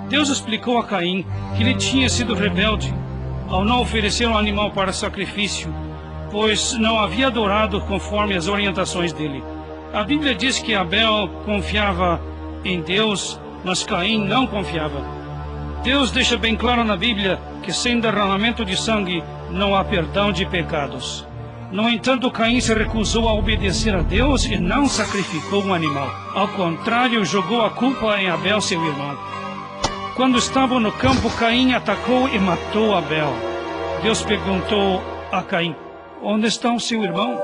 Deus explicou a Caim que ele tinha sido rebelde ao não oferecer um animal para sacrifício, pois não havia adorado conforme as orientações dele. A Bíblia diz que Abel confiava em Deus, mas Caim não confiava. Deus deixa bem claro na Bíblia que sem derramamento de sangue não há perdão de pecados. No entanto, Caim se recusou a obedecer a Deus e não sacrificou um animal. Ao contrário, jogou a culpa em Abel, seu irmão. Quando estavam no campo, Caim atacou e matou Abel. Deus perguntou a Caim: onde está o seu irmão?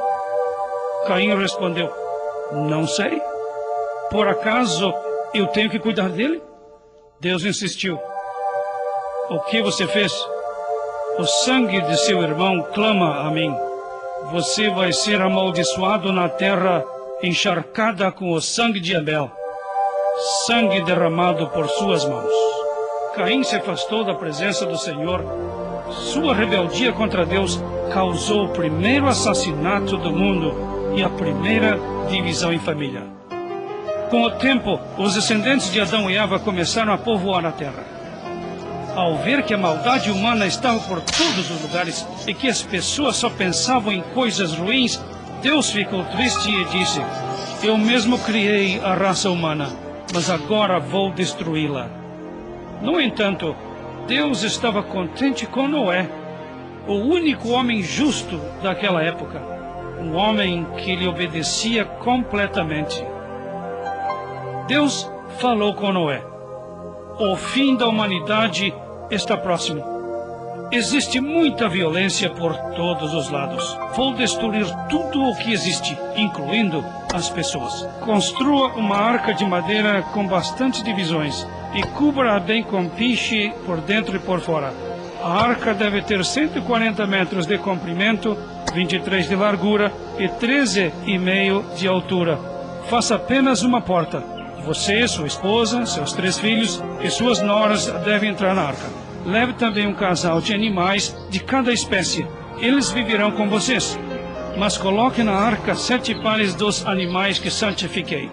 Caim respondeu: não sei. Por acaso eu tenho que cuidar dele? Deus insistiu: o que você fez? O sangue de seu irmão clama a mim. Você vai ser amaldiçoado na terra encharcada com o sangue de Abel, sangue derramado por suas mãos. Caim se afastou da presença do Senhor. Sua rebeldia contra Deus causou o primeiro assassinato do mundo e a primeira divisão em família. Com o tempo, os descendentes de Adão e Eva começaram a povoar a terra. Ao ver que a maldade humana estava por todos os lugares e que as pessoas só pensavam em coisas ruins, Deus ficou triste e disse: eu mesmo criei a raça humana, mas agora vou destruí-la. No entanto, Deus estava contente com Noé, o único homem justo daquela época, um homem que lhe obedecia completamente. Deus falou com Noé: o fim da humanidade está próximo. Existe muita violência por todos os lados. Vou destruir tudo o que existe, incluindo as pessoas. Construa uma arca de madeira com bastante divisões e cubra-a bem com piche por dentro e por fora. A arca deve ter 140 metros de comprimento, 23 de largura e 13,5 de altura. Faça apenas uma porta. Você, sua esposa, seus 3 filhos e suas noras devem entrar na arca. Leve também um casal de animais de cada espécie. Eles viverão com vocês. Mas coloque na arca 7 pares dos animais que santifiquei.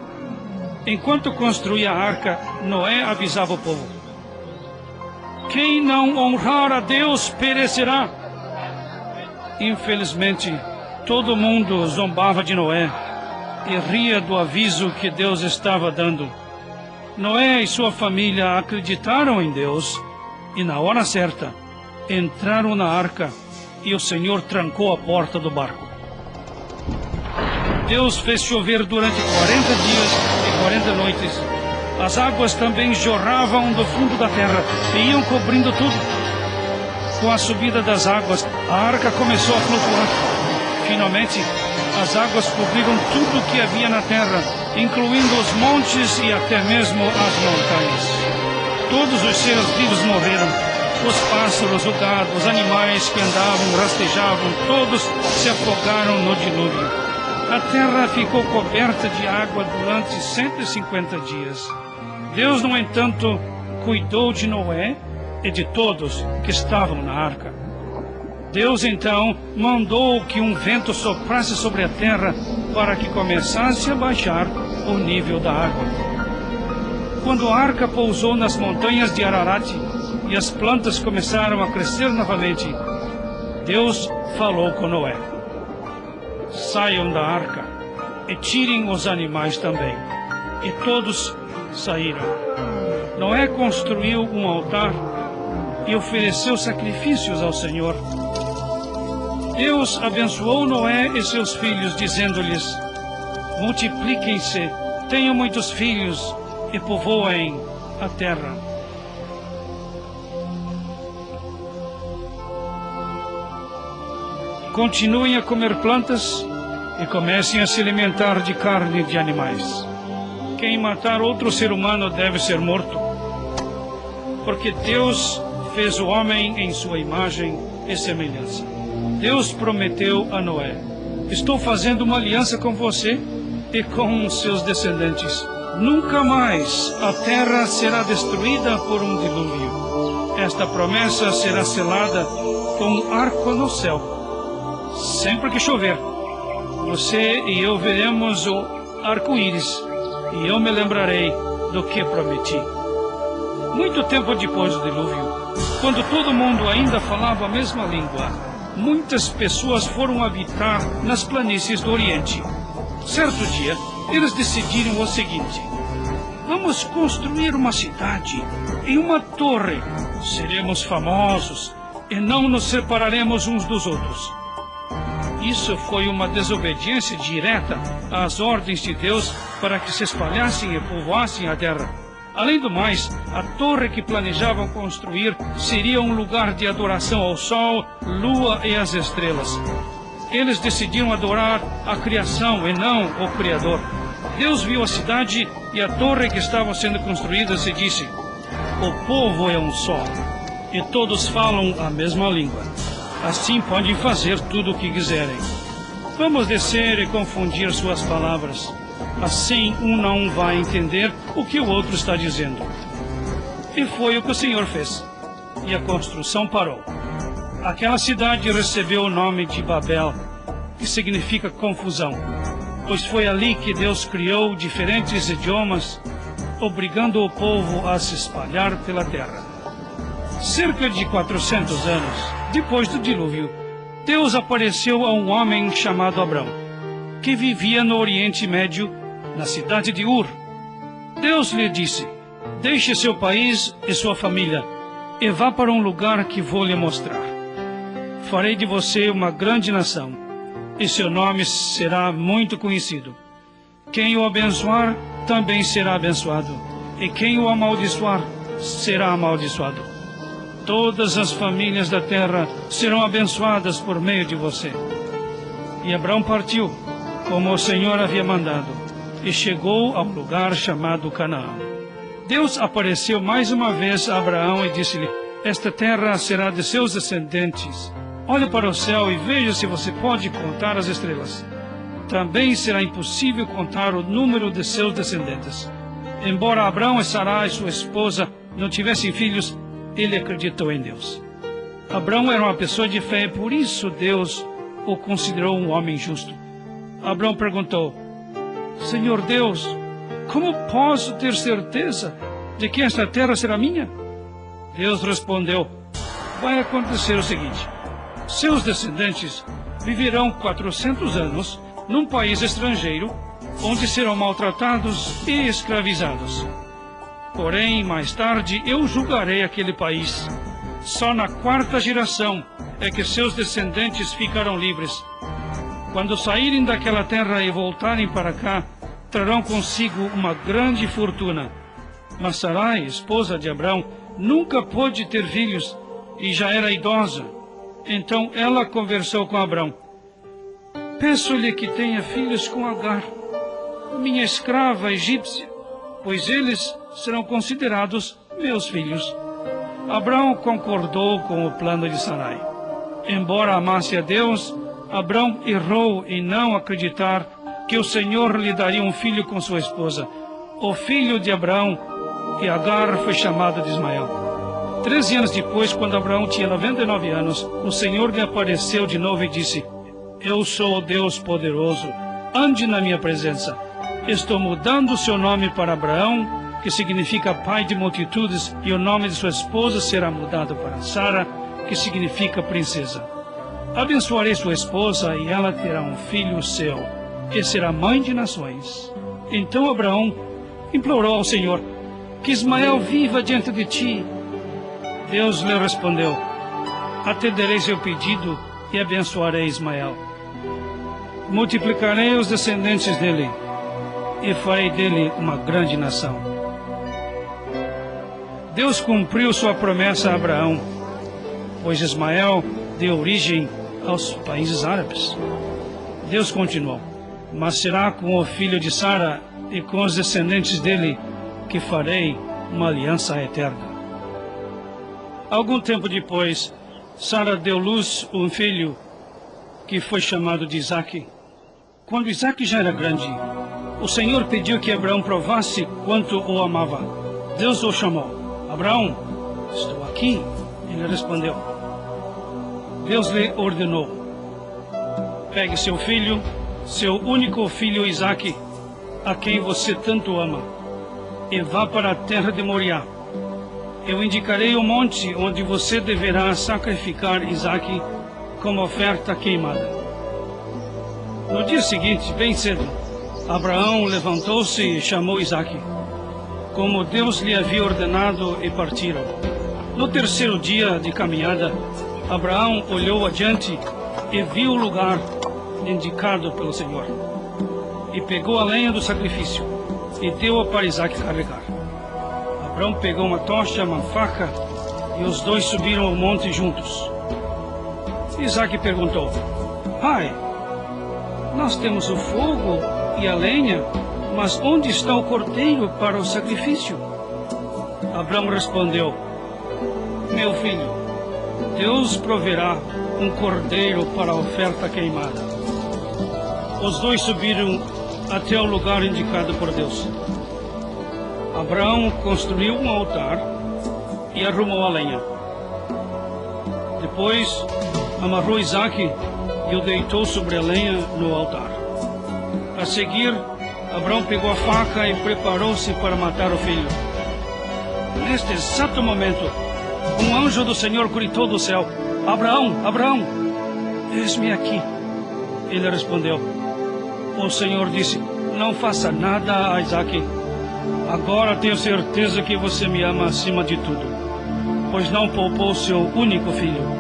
Enquanto construía a arca, Noé avisava o povo: quem não honrar a Deus perecerá. Infelizmente, todo mundo zombava de Noé e ria do aviso que Deus estava dando. Noé e sua família acreditaram em Deus e, na hora certa, entraram na arca e o Senhor trancou a porta do barco. Deus fez chover durante 40 dias e 40 noites. As águas também jorravam do fundo da terra e iam cobrindo tudo. Com a subida das águas, a arca começou a flutuar. Finalmente, as águas cobriram tudo o que havia na terra, incluindo os montes e até mesmo as montanhas. Todos os seres vivos morreram. Os pássaros, o gado, os animais que andavam, rastejavam, todos se afogaram no dilúvio. A terra ficou coberta de água durante 150 dias. Deus, no entanto, cuidou de Noé e de todos que estavam na arca. Deus, então, mandou que um vento soprasse sobre a terra para que começasse a baixar o nível da água. Quando a arca pousou nas montanhas de Ararat e as plantas começaram a crescer novamente, Deus falou com Noé: saiam da arca e tirem os animais também. E todos saíram. Noé construiu um altar e ofereceu sacrifícios ao Senhor. Deus abençoou Noé e seus filhos, dizendo-lhes: multipliquem-se, tenham muitos filhos e povoem a terra. Continuem a comer plantas e comecem a se alimentar de carne de animais. Quem matar outro ser humano deve ser morto, porque Deus fez o homem em sua imagem e semelhança. Deus prometeu a Noé: estou fazendo uma aliança com você e com seus descendentes. Nunca mais a terra será destruída por um dilúvio. Esta promessa será selada com um arco no céu. Sempre que chover, você e eu veremos o arco-íris, e eu me lembrarei do que prometi. Muito tempo depois do dilúvio, quando todo mundo ainda falava a mesma língua, muitas pessoas foram habitar nas planícies do Oriente. Certo dia, eles decidiram o seguinte: vamos construir uma cidade e uma torre. Seremos famosos e não nos separaremos uns dos outros. Isso foi uma desobediência direta às ordens de Deus para que se espalhassem e povoassem a terra. Além do mais, a torre que planejavam construir seria um lugar de adoração ao sol, lua e às estrelas. Eles decidiram adorar a criação e não o Criador. Deus viu a cidade e a torre que estavam sendo construídas e disse: o povo é um só, e todos falam a mesma língua. Assim podem fazer tudo o que quiserem. Vamos descer e confundir suas palavras. Assim um não vai entender o que o outro está dizendo. E foi o que o Senhor fez. E a construção parou. Aquela cidade recebeu o nome de Babel, que significa confusão, pois foi ali que Deus criou diferentes idiomas, obrigando o povo a se espalhar pela terra. Cerca de 400 anos depois do dilúvio, Deus apareceu a um homem chamado Abrão, que vivia no Oriente Médio, na cidade de Ur. Deus lhe disse: deixe seu país e sua família e vá para um lugar que vou lhe mostrar. Farei de você uma grande nação, e seu nome será muito conhecido. Quem o abençoar também será abençoado, e quem o amaldiçoar será amaldiçoado. Todas as famílias da terra serão abençoadas por meio de você. E Abrão partiu, como o Senhor havia mandado, e chegou a um lugar chamado Canaã. Deus apareceu mais uma vez a Abraão e disse-lhe: esta terra será de seus descendentes. Olhe para o céu e veja se você pode contar as estrelas. Também será impossível contar o número de seus descendentes. Embora Abrão e Sarai, sua esposa, não tivessem filhos, ele acreditou em Deus. Abrão era uma pessoa de fé, e por isso Deus o considerou um homem justo. Abrão perguntou: Senhor Deus, como posso ter certeza de que esta terra será minha? Deus respondeu: vai acontecer o seguinte: seus descendentes viverão 400 anos num país estrangeiro, onde serão maltratados e escravizados. Porém, mais tarde, eu julgarei aquele país. Só na 4ª geração é que seus descendentes ficarão livres. Quando saírem daquela terra e voltarem para cá, trarão consigo uma grande fortuna. Mas Sarai, esposa de Abrão, nunca pôde ter filhos e já era idosa. Então ela conversou com Abrão: peço-lhe que tenha filhos com Agar, minha escrava egípcia, pois eles serão considerados meus filhos. Abrão concordou com o plano de Sarai. Embora amasse a Deus, Abrão errou em não acreditar que o Senhor lhe daria um filho com sua esposa. O filho de Abrão e Agar foi chamado de Ismael. 13 anos depois, quando Abraão tinha 99 anos, o Senhor lhe apareceu de novo e disse: eu sou o Deus poderoso, ande na minha presença. Estou mudando o seu nome para Abraão, que significa pai de multitudes, e o nome de sua esposa será mudado para Sara, que significa princesa. Abençoarei sua esposa e ela terá um filho seu, e será mãe de nações. Então Abraão implorou ao Senhor: que Ismael viva diante de ti. Deus lhe respondeu: atenderei seu pedido e abençoarei Ismael. Multiplicarei os descendentes dele e farei dele uma grande nação. Deus cumpriu sua promessa a Abraão, pois Ismael deu origem aos países árabes. Deus continuou: mas será com o filho de Sara e com os descendentes dele que farei uma aliança eterna. Algum tempo depois, Sara deu luz a um filho que foi chamado de Isaque. Quando Isaque já era grande, o Senhor pediu que Abraão provasse quanto o amava. Deus o chamou: Abraão, estou aqui. Ele respondeu. Deus lhe ordenou: pegue seu filho, seu único filho Isaque, a quem você tanto ama, e vá para a terra de Moriá. eu indicarei o monte onde você deverá sacrificar Isaque como oferta queimada. No dia seguinte, bem cedo, Abraão levantou-se e chamou Isaque, como Deus lhe havia ordenado, e partiram. No terceiro dia de caminhada, Abraão olhou adiante e viu o lugar indicado pelo Senhor. E pegou a lenha do sacrifício e deu-a para Isaque carregar. Abraão pegou uma tocha, uma faca, e os dois subiram ao monte juntos. Isaque perguntou: Pai, nós temos o fogo e a lenha, mas onde está o cordeiro para o sacrifício? Abraão respondeu: Meu filho, Deus proverá um cordeiro para a oferta queimada. Os dois subiram até o lugar indicado por Deus. Abraão construiu um altar e arrumou a lenha. Depois amarrou Isaque e o deitou sobre a lenha no altar. A seguir, Abraão pegou a faca e preparou-se para matar o filho. Neste exato momento, um anjo do Senhor gritou do céu: Abraão, Abraão, eis-me aqui. Ele respondeu. O Senhor disse: Não faça nada a Isaque. Agora tenho certeza que você me ama acima de tudo, pois não poupou seu único filho.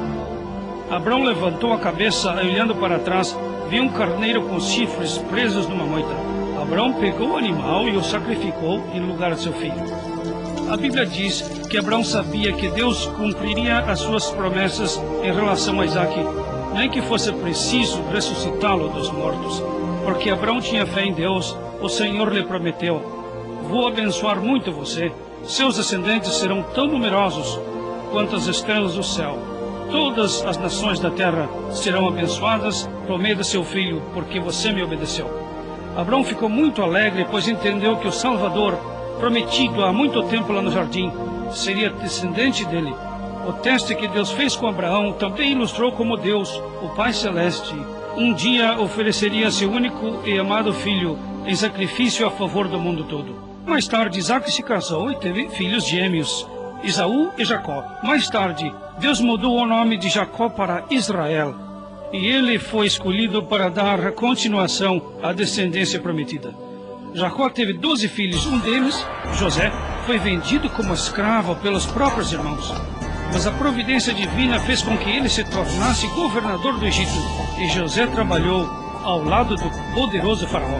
Abraão levantou a cabeça e, olhando para trás, viu um carneiro com chifres presos numa moita. Abraão pegou o animal e o sacrificou em lugar de seu filho. A Bíblia diz que Abraão sabia que Deus cumpriria as suas promessas em relação a Isaque, nem que fosse preciso ressuscitá-lo dos mortos. Porque Abraão tinha fé em Deus, o Senhor lhe prometeu: Vou abençoar muito você. Seus descendentes serão tão numerosos quanto as estrelas do céu. Todas as nações da terra serão abençoadas por meio de seu filho, porque você me obedeceu. Abraão ficou muito alegre, pois entendeu que o Salvador, prometido há muito tempo lá no jardim, seria descendente dele. O teste que Deus fez com Abraão também ilustrou como Deus, o Pai Celeste, um dia ofereceria seu único e amado filho em sacrifício a favor do mundo todo. Mais tarde, Isaque se casou e teve filhos gêmeos, Esaú e Jacó. Mais tarde, Deus mudou o nome de Jacó para Israel, e ele foi escolhido para dar continuação à descendência prometida. Jacó teve 12 filhos. Um deles, José, foi vendido como escravo pelos próprios irmãos. Mas a providência divina fez com que ele se tornasse governador do Egito, e José trabalhou ao lado do poderoso faraó.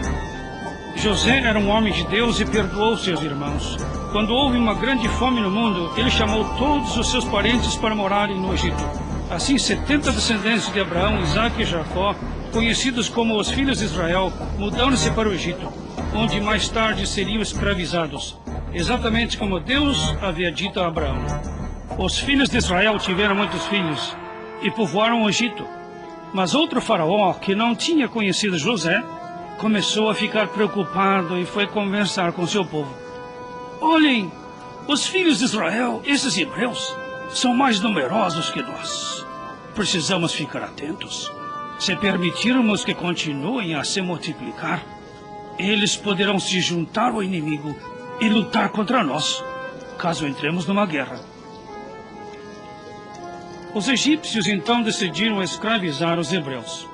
José era um homem de Deus e perdoou seus irmãos. Quando houve uma grande fome no mundo, ele chamou todos os seus parentes para morarem no Egito. Assim, 70 descendentes de Abraão, Isaque e Jacó, conhecidos como os filhos de Israel, mudaram-se para o Egito, onde mais tarde seriam escravizados, exatamente como Deus havia dito a Abraão. Os filhos de Israel tiveram muitos filhos e povoaram o Egito. Mas outro faraó, que não tinha conhecido José, começou a ficar preocupado e foi conversar com seu povo. Olhem, os filhos de Israel, esses hebreus, são mais numerosos que nós. Precisamos ficar atentos. Se permitirmos que continuem a se multiplicar, eles poderão se juntar ao inimigo e lutar contra nós, caso entremos numa guerra. Os egípcios então decidiram escravizar os hebreus.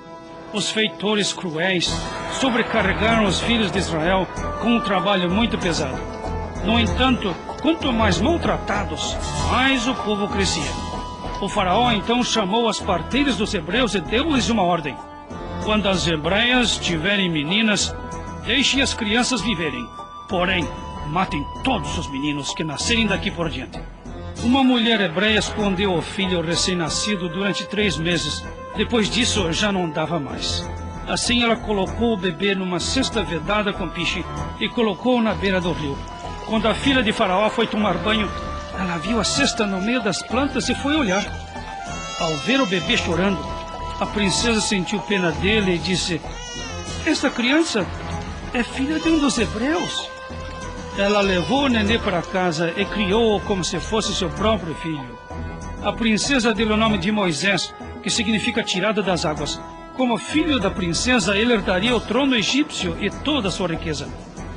Os feitores cruéis sobrecarregaram os filhos de Israel com um trabalho muito pesado. No entanto, quanto mais maltratados, mais o povo crescia. O faraó então chamou as parteiras dos hebreus e deu-lhes uma ordem: quando as hebreias tiverem meninas, deixem as crianças viverem. Porém, matem todos os meninos que nascerem daqui por diante. Uma mulher hebreia escondeu o filho recém-nascido durante 3 meses. Depois disso, já não dava mais. Assim, ela colocou o bebê numa cesta vedada com piche e colocou-o na beira do rio. Quando a filha de Faraó foi tomar banho, ela viu a cesta no meio das plantas e foi olhar. Ao ver o bebê chorando, a princesa sentiu pena dele e disse: esta criança é filha de um dos hebreus. Ela levou o nenê para casa e criou-o como se fosse seu próprio filho. A princesa deu o nome de Moisés, que significa tirada das águas. Como filho da princesa, ele herdaria o trono egípcio e toda a sua riqueza.